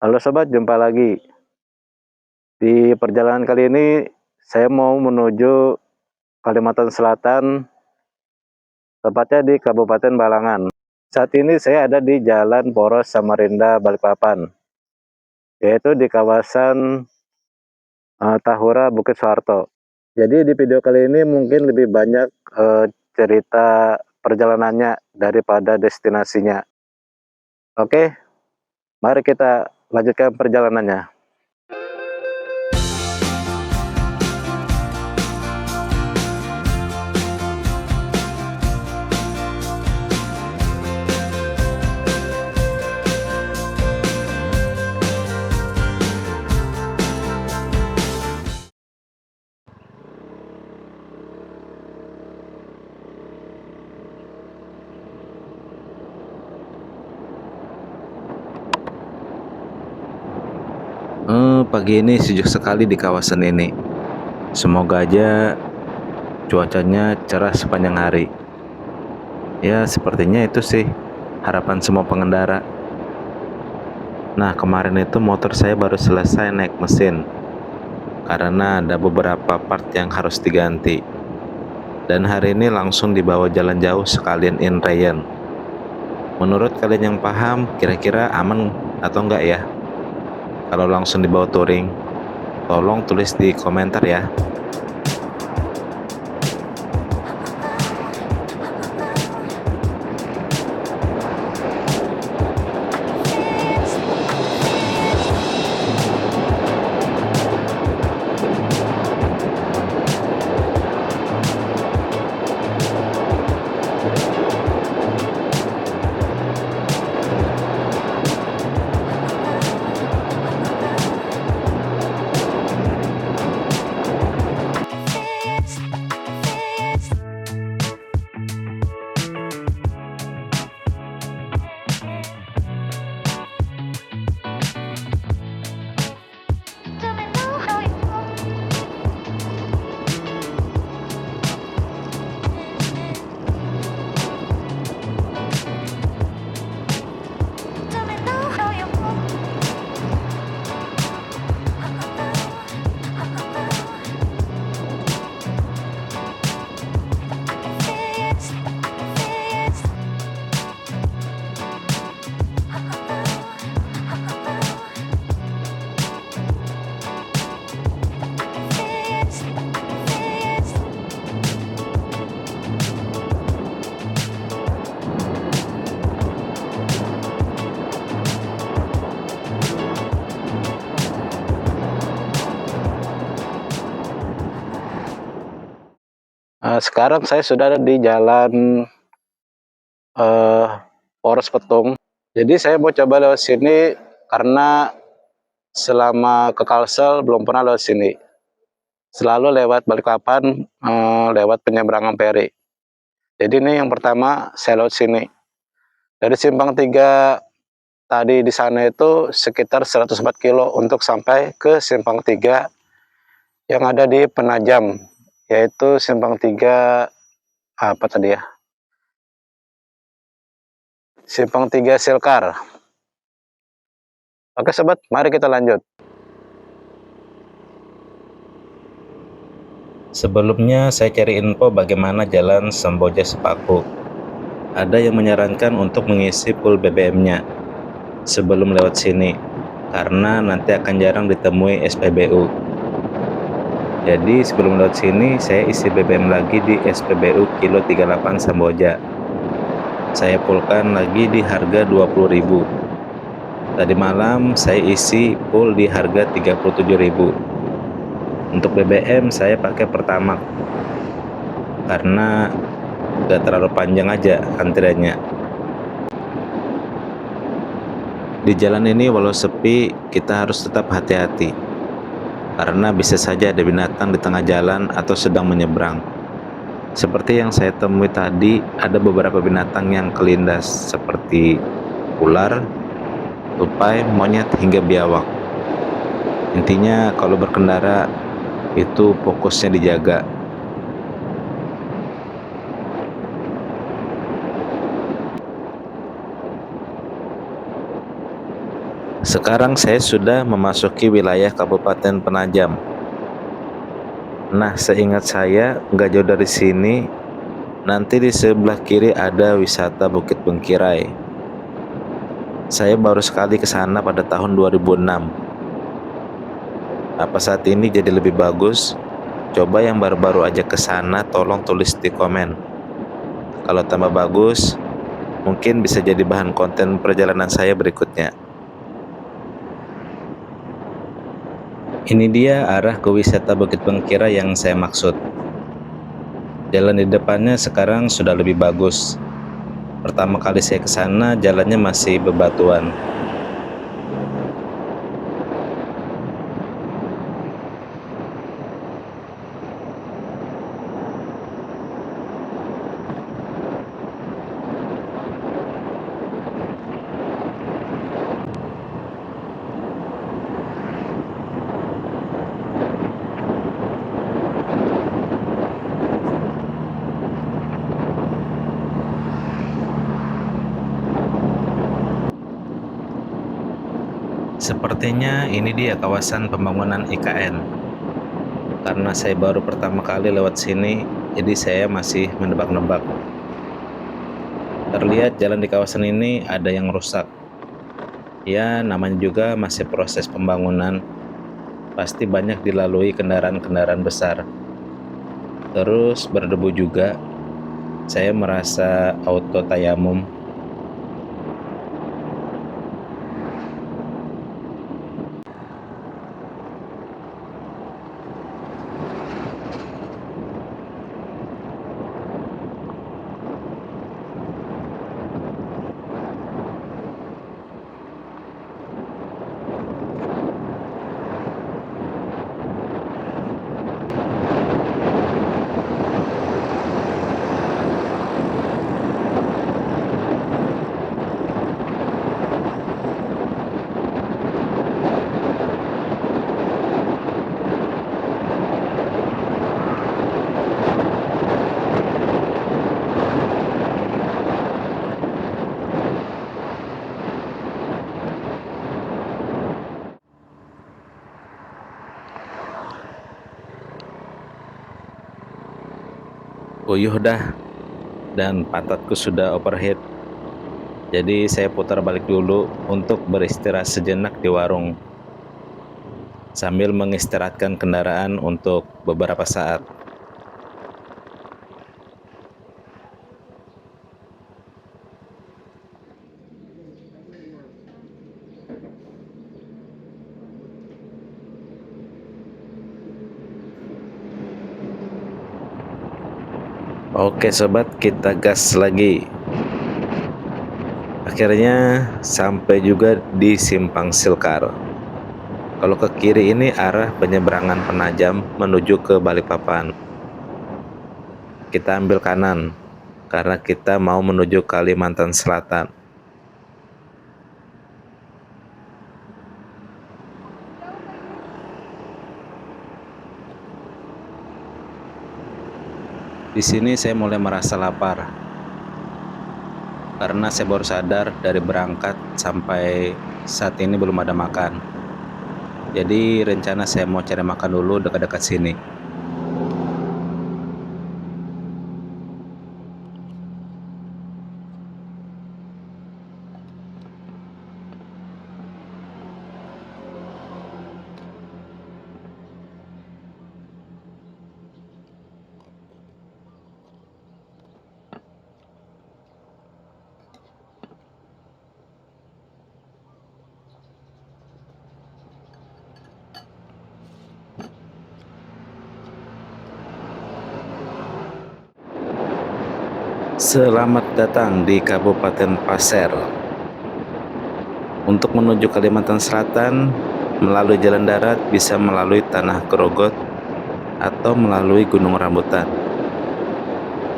Halo sobat, jumpa lagi. Di perjalanan kali ini saya mau menuju Kalimantan Selatan, tepatnya di Kabupaten Balangan. Saat ini saya ada di Jalan Poros Samarinda, Balikpapan, yaitu di kawasan Tahura, Bukit Soeharto. Jadi di video kali ini mungkin lebih banyak cerita perjalanannya daripada destinasinya. Oke, mari kita lanjutkan perjalanannya. Pagi ini sejuk sekali di kawasan ini. Semoga aja cuacanya cerah sepanjang hari. Ya, sepertinya itu sih harapan semua pengendara. Nah, kemarin itu motor saya baru selesai naik mesin karena ada beberapa part yang harus diganti. Dan hari ini langsung dibawa jalan jauh sekalian in rain. Menurut kalian yang paham, kira-kira aman atau enggak ya? Kalau langsung dibawa touring, tolong tulis di komentar ya. Sekarang saya sudah ada di jalan Poros Petung. Jadi saya mau coba lewat sini karena selama ke Kalsel belum pernah lewat sini. Selalu lewat Balikpapan, lewat penyeberangan feri. Jadi ini yang pertama saya lewat sini. Dari simpang 3 tadi di sana itu sekitar 104 kilo untuk sampai ke simpang 3 yang ada di Penajam, yaitu simpang 3 apa tadi ya? Simpang 3 Silkar. Oke sobat, mari kita lanjut. Sebelumnya saya cari info bagaimana jalan Semboja Sepaku. Ada yang menyarankan untuk mengisi full BBM-nya sebelum lewat sini, karena nanti akan jarang ditemui SPBU. Jadi sebelum lewat sini, saya isi BBM lagi di SPBU Kilo 38 Semboja. Saya fullkan lagi di harga 20.000. Tadi malam saya isi full di harga 37.000. Untuk BBM saya pakai Pertamax karena gak terlalu panjang aja antriannya. Di jalan ini walau sepi, kita harus tetap hati-hati karena bisa saja ada binatang di tengah jalan atau sedang menyeberang. Seperti yang saya temui tadi, ada beberapa binatang yang kelindas seperti ular, tupai, monyet, hingga biawak. Intinya kalau berkendara itu fokusnya dijaga. Sekarang saya sudah memasuki wilayah Kabupaten Penajam. Nah, seingat saya nggak jauh dari sini, nanti di sebelah kiri ada wisata Bukit Bengkirai. Saya baru sekali ke sana pada tahun 2006. Apa saat ini jadi lebih bagus? Coba yang baru-baru aja ke sana tolong tulis di komen. Kalau tambah bagus, mungkin bisa jadi bahan konten perjalanan saya berikutnya. Ini dia arah ke wisata Bukit Bengkirai yang saya maksud. Jalan di depannya sekarang sudah lebih bagus. Pertama kali saya ke sana jalannya masih bebatuan. Sepertinya ini dia kawasan pembangunan IKN. Karena saya baru pertama kali lewat sini, jadi saya masih menebak-nebak. Terlihat jalan di kawasan ini ada yang rusak. Ya, namanya juga masih proses pembangunan. Pasti banyak dilalui kendaraan-kendaraan besar. Terus berdebu juga. Saya merasa auto tayamum. Uyuh dah, dan pantatku sudah overheat. Jadi saya putar balik dulu untuk beristirahat sejenak di warung, sambil mengistirahatkan kendaraan untuk beberapa saat. Oke sobat, kita gas lagi. Akhirnya sampai juga di Simpang Silkar. Kalau ke kiri ini arah penyeberangan Penajam menuju ke Balikpapan. Kita ambil kanan karena kita mau menuju Kalimantan Selatan. Di sini saya mulai merasa lapar karena saya baru sadar dari berangkat sampai saat ini belum ada makan. Jadi rencana saya mau cari makan dulu dekat-dekat sini. Selamat datang di Kabupaten Pasir. Untuk menuju Kalimantan Selatan, melalui jalan darat bisa melalui Tanah Grogot atau melalui Gunung Rambutan.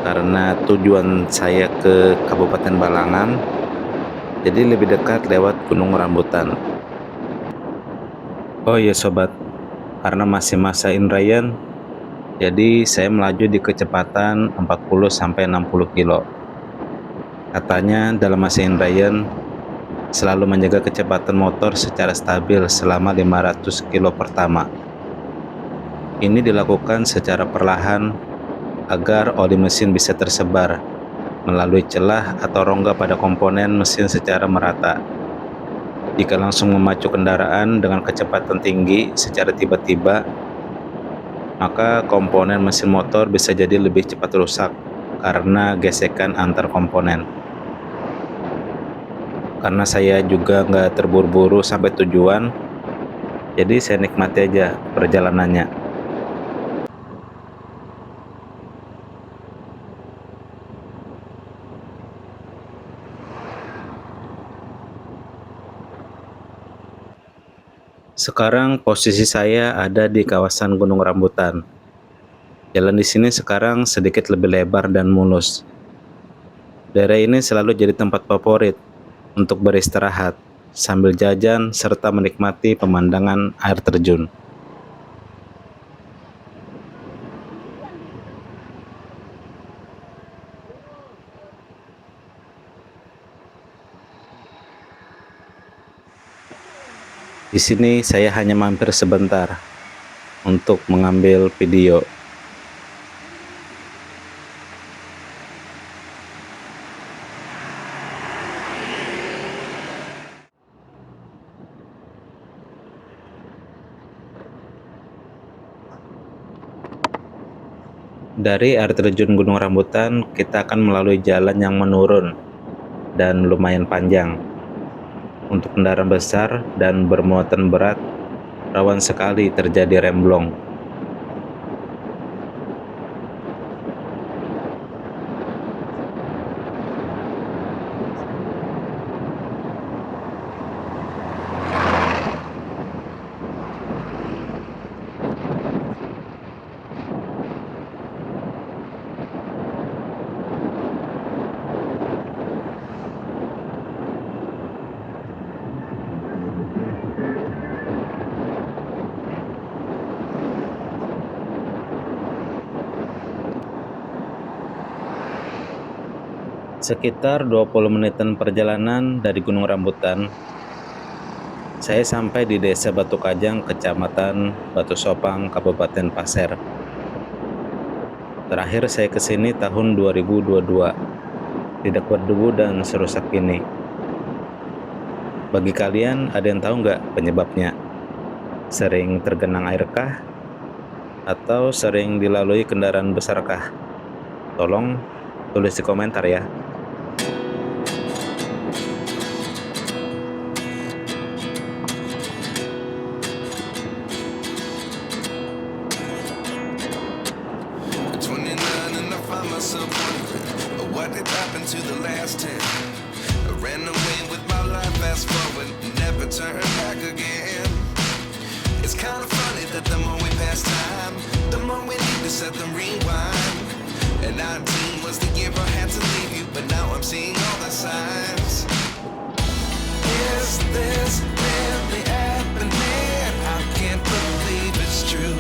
Karena tujuan saya ke Kabupaten Balangan, jadi lebih dekat lewat Gunung Rambutan. Oh iya sobat, karena masih masa Indrayan, jadi saya melaju di kecepatan 40-60 kilo. Katanya dalam masa Indrayan selalu menjaga kecepatan motor secara stabil selama 500 kilo pertama. Ini dilakukan secara perlahan agar oli mesin bisa tersebar melalui celah atau rongga pada komponen mesin secara merata. Jika langsung memacu kendaraan dengan kecepatan tinggi secara tiba-tiba, maka komponen mesin motor bisa jadi lebih cepat rusak karena gesekan antar komponen. Karena saya juga nggak terburu-buru sampai tujuan, jadi saya nikmati aja perjalanannya. Sekarang posisi saya ada di kawasan Gunung Rambutan. Jalan di sini sekarang sedikit lebih lebar dan mulus. Daerah ini selalu jadi tempat favorit untuk beristirahat, sambil jajan serta menikmati pemandangan air terjun. Di sini saya hanya mampir sebentar untuk mengambil video. Dari air terjun Gunung Rambutan, kita akan melalui jalan yang menurun dan lumayan panjang. Untuk kendaraan besar dan bermuatan berat, rawan sekali terjadi remblong. Sekitar 20 menitan perjalanan dari Gunung Rambutan, saya sampai di Desa Batu Kajang, Kecamatan Batu Sopang, Kabupaten Pasir. Terakhir saya ke sini tahun 2022, tidak berdebu dan serusak ini. Bagi kalian, ada yang tahu nggak penyebabnya? Sering tergenang airkah? Atau sering dilalui kendaraan besarkah? Tolong tulis di komentar ya. Myself wondering what did happen to the last 10. I ran away with my life, fast forward, never turn back again. It's kind of funny that the more we pass time, the more we need to set the rewind. And 19 was the year I had to leave you, but now I'm seeing all the signs. Is this really happening? I can't believe it's true.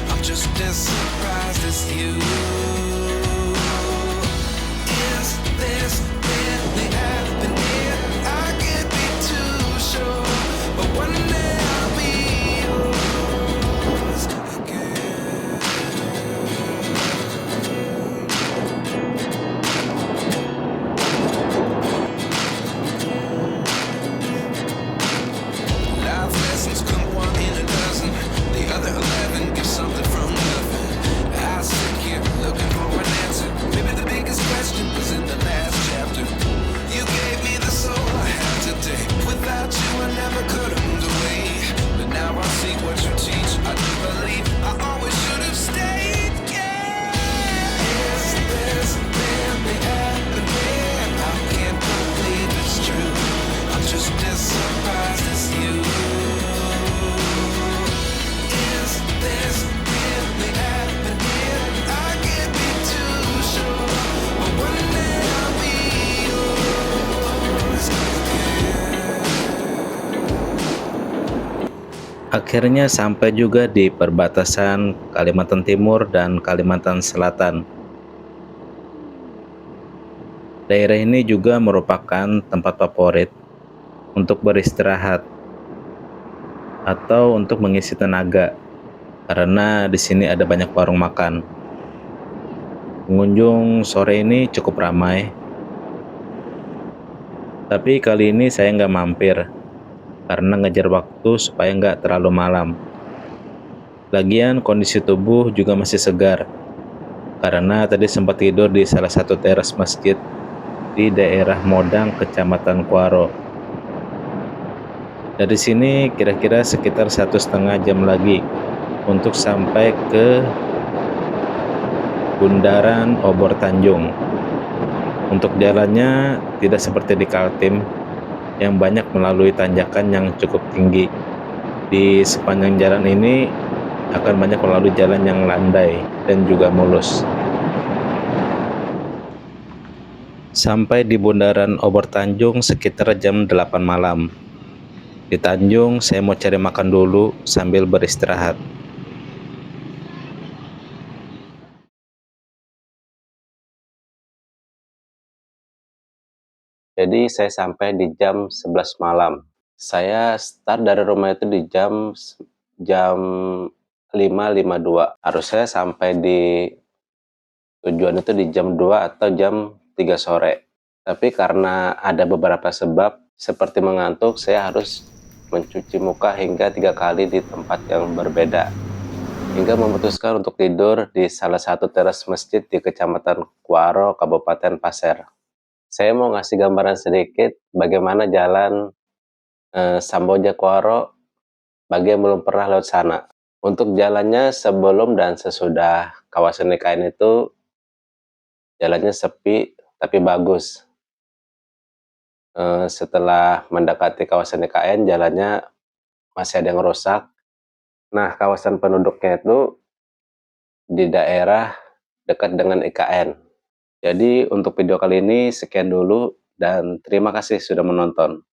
I'm just as surprised as you. This really happening? I can't be too sure, but one day I'll be yours again. Life lessons come one in a dozen, the other 11 give something from nothing. I sit here looking for an answer. Maybe the biggest question was in the last chapter. You gave me the soul I have today. Without you I never could have moved away. But now I see what you teach. I do believe I always should have stayed. Yeah. Is this really happening? I can't believe it's true. I'm just as surprised as you. Is this really happening? I can't be too sure, but one day I'll be yours again. Akhirnya sampai juga di perbatasan Kalimantan Timur dan Kalimantan Selatan. Daerah ini juga merupakan tempat favorit untuk beristirahat atau untuk mengisi tenaga, karena di sini ada banyak warung makan. Pengunjung sore ini cukup ramai, tapi kali ini saya nggak mampir karena ngejar waktu supaya nggak terlalu malam. Lagian kondisi tubuh juga masih segar, karena tadi sempat tidur di salah satu teras masjid di daerah Modang, Kecamatan Kuaro. Dari sini kira-kira sekitar 1,5 jam lagi untuk sampai ke Bundaran Obor Tanjung. Untuk jalannya tidak seperti di Kaltim yang banyak melalui tanjakan yang cukup tinggi. Di sepanjang jalan ini akan banyak melalui jalan yang landai dan juga mulus. Sampai di Bundaran Obor Tanjung sekitar jam 8 malam. Di Tanjung saya mau cari makan dulu sambil beristirahat. Jadi saya sampai di jam 11 malam. Saya start dari rumah itu di jam 5.52. Harusnya sampai di tujuan itu di jam 2 atau jam 3 sore. Tapi karena ada beberapa sebab seperti mengantuk, saya harus mencuci muka hingga 3 kali di tempat yang berbeda. Hingga memutuskan untuk tidur di salah satu teras masjid di Kecamatan Kuaro, Kabupaten Pasir. Saya mau ngasih gambaran sedikit bagaimana jalan Samboja Kuaro bagi yang belum pernah lewat sana. Untuk jalannya sebelum dan sesudah kawasan IKN itu jalannya sepi tapi bagus. Setelah mendekati kawasan IKN jalannya masih ada yang rusak. Nah, kawasan penduduknya itu di daerah dekat dengan IKN. Jadi untuk video kali ini sekian dulu dan terima kasih sudah menonton.